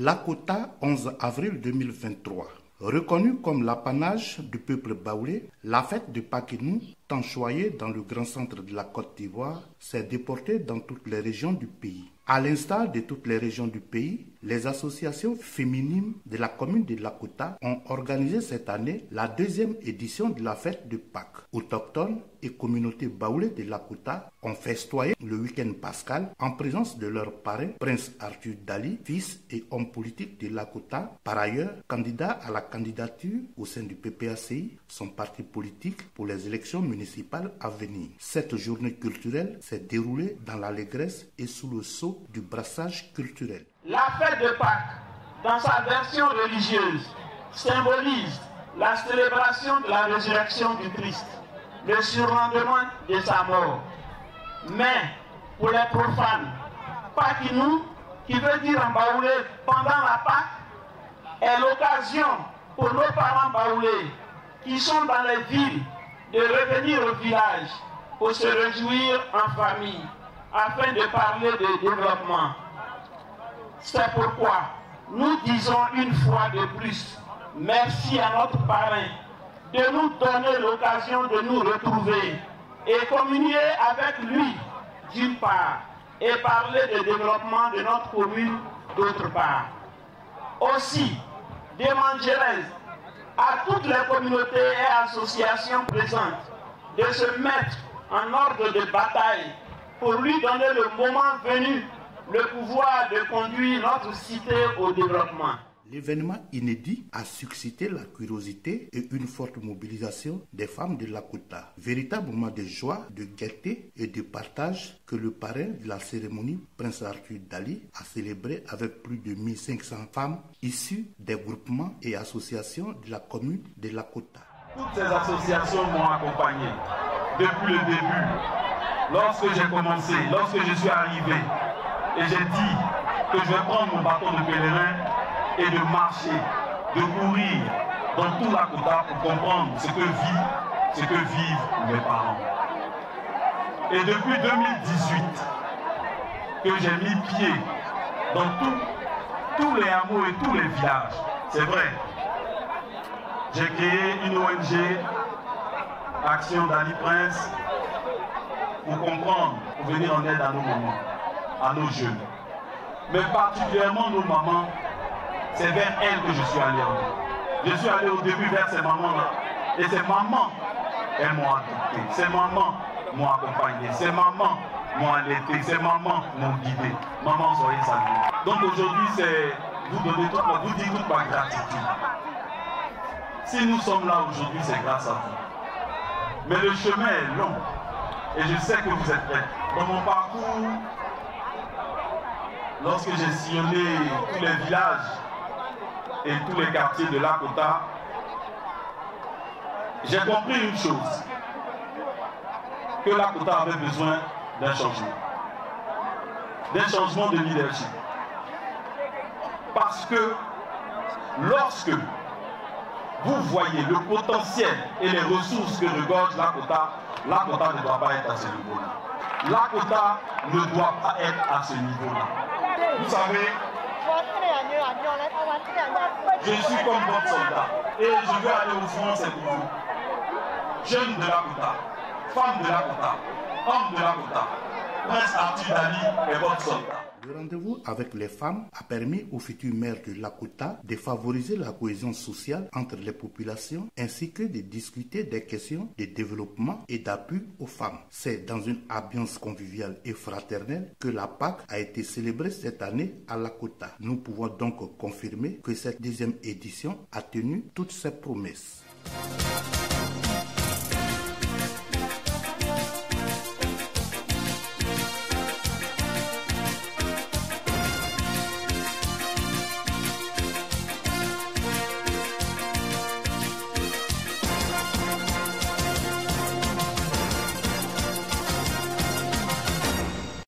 Lakota, 11 avril 2023. Reconnue comme l'apanage du peuple baoulé, la fête de Pakinou, tant choyée dans le grand centre de la Côte d'Ivoire, s'est déportée dans toutes les régions du pays. À l'instar de toutes les régions du pays, les associations féminines de la commune de Lakota ont organisé cette année la deuxième édition de la fête de Pâques. Autochtones et communautés baoulées de Lakota ont festoyé le week-end pascal en présence de leur parrain, Prince Arthur Dali, fils et homme politique de Lakota, par ailleurs candidat à la candidature au sein du PPACI, son parti politique, pour les élections municipales à venir. Cette journée culturelle s'est déroulée dans l'allégresse et sous le sceau du brassage culturel. La fête de Pâques, dans sa version religieuse, symbolise la célébration de la résurrection du Christ, le surlendemain de sa mort. Mais pour les profanes, Pakinou, qui veut dire en baoulé pendant la Pâques, est l'occasion pour nos parents baoulés qui sont dans les villes de revenir au village pour se réjouir en famille afin de parler de développement. C'est pourquoi nous disons une fois de plus merci à notre parrain de nous donner l'occasion de nous retrouver et communier avec lui d'une part et parler de développement de notre commune d'autre part. Aussi, demanderai à toutes les communautés et associations présentes de se mettre en ordre de bataille pour lui donner le moment venu le pouvoir de conduire notre cité au développement. L'événement inédit a suscité la curiosité et une forte mobilisation des femmes de Lakota. Véritable moment de joie, de gaieté et de partage que le parrain de la cérémonie, Prince Arthur Dali, a célébré avec plus de 1500 femmes issues des groupements et associations de la commune de Lakota. Toutes ces associations m'ont accompagné depuis le début. Lorsque j'ai commencé, lorsque je suis arrivé, et j'ai dit que je vais prendre mon bâton de pèlerin et de marcher, de courir dans tout Lakota pour comprendre ce que vivent mes parents. Et depuis 2018, que j'ai mis pied dans tous les hameaux et tous les villages, c'est vrai. J'ai créé une ONG, Action Dali Prince, pour comprendre, pour venir en aide à nos mamans, à nos jeunes. Mais particulièrement nos mamans, c'est vers elles que je suis allé. Je suis allé au début vers ces mamans-là. Et ces mamans, elles m'ont adopté. Ces mamans m'ont accompagné. Ces mamans m'ont allaité. Ces mamans m'ont guidé. Maman, soyez saluées. Donc aujourd'hui, c'est vous dire toute ma gratitude. Si nous sommes là aujourd'hui, c'est grâce à vous. Mais le chemin est long. Et je sais que vous êtes prêts. Dans mon parcours, lorsque j'ai sillonné tous les villages et tous les quartiers de Lakota, j'ai compris une chose, que Lakota avait besoin d'un changement de leadership. Parce que lorsque vous voyez le potentiel et les ressources que regorge Lakota, Lakota ne doit pas être à ce niveau-là. Lakota ne doit pas être à ce niveau-là. Vous savez, je suis comme votre soldat et je veux aller au front, c'est pour vous. Jeunes de Lakota, femmes de Lakota, hommes de Lakota, Prince Arthur Dali est votre soldat. Le rendez-vous avec les femmes a permis au futur maire de Lakota de favoriser la cohésion sociale entre les populations ainsi que de discuter des questions de développement et d'appui aux femmes. C'est dans une ambiance conviviale et fraternelle que la Pâques a été célébrée cette année à Lakota. Nous pouvons donc confirmer que cette deuxième édition a tenu toutes ses promesses.